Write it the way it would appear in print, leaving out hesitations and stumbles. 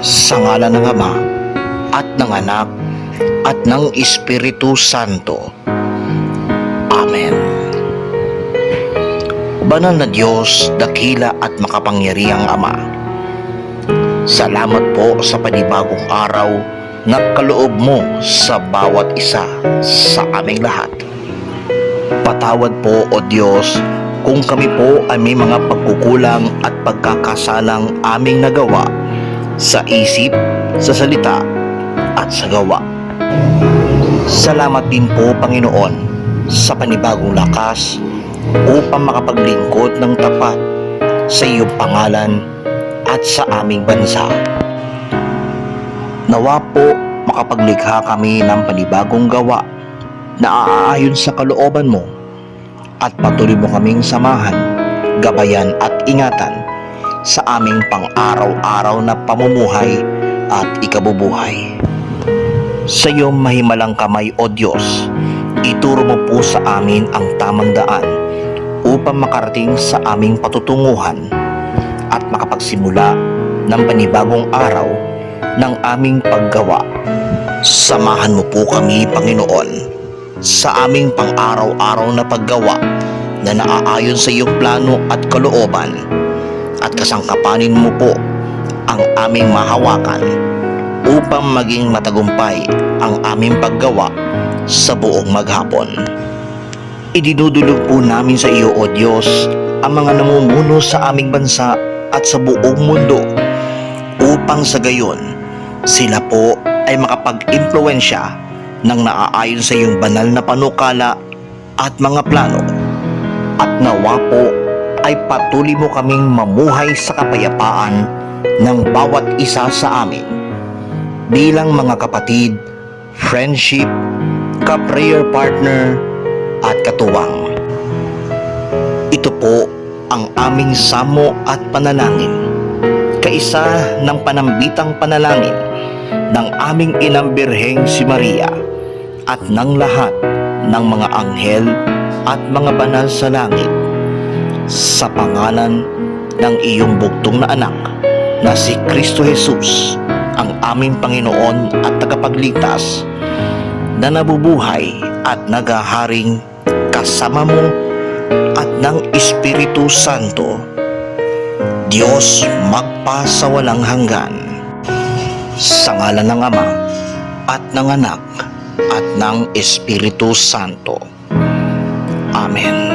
Sa ngalan ng Ama at ng Anak at ng Espiritu Santo. Amen. Banal na Diyos, dakila at makapangyarihang Ama, salamat po sa panibagong araw na kaloob mo sa bawat isa sa aming lahat. Patawad po, O Diyos, kung kami po ay may mga pagkukulang at pagkakasalang aming nagawa sa isip, sa salita at sa gawa. Salamat din po, Panginoon, sa panibagong lakas upang makapaglingkod ng tapat sa iyong pangalan at sa aming bansa. Nawa po makapaglikha kami ng panibagong gawa na aayon sa kalooban mo at patuloy mo kaming samahan, gabayan at ingatan sa aming pang-araw-araw na pamumuhay at ikabubuhay. Sa iyong mahimalang kamay, O Diyos, ituro mo po sa amin ang tamang daan upang makarating sa aming patutunguhan at makapagsimula ng panibagong araw ng aming paggawa. Samahan mo po kami, Panginoon, sa aming pang-araw-araw na paggawa na naaayon sa iyong plano at kalooban, at kasangkapanin mo po ang aming mahawakan upang maging matagumpay ang aming paggawa sa buong maghapon. Idinudulog po namin sa iyo, O Diyos, ang mga namumuno sa aming bansa at sa buong mundo upang sa gayon sila po ay makapag-impluwensya ng naaayon sa iyong banal na panukala at mga plano, at nawa po ay patuloy mo kaming mamuhay sa kapayapaan ng bawat isa sa amin bilang mga kapatid, friendship, ka-prayer partner at katuwang. Ito po ang aming samo at panalangin, kaisa ng panambitang panalangin ng aming inang Birheng si Maria at ng lahat ng mga anghel at mga banal sa langit, sa pangalan ng iyong bugtong na anak na si Kristo Jesus, ang aming Panginoon at tagapagligtas, na nabubuhay at naghaharing kasama mo at ng Espiritu Santo, Diyos magpa sa walang hanggan. Sa ngalan ng Ama at ng Anak at ng Espiritu Santo. Amen.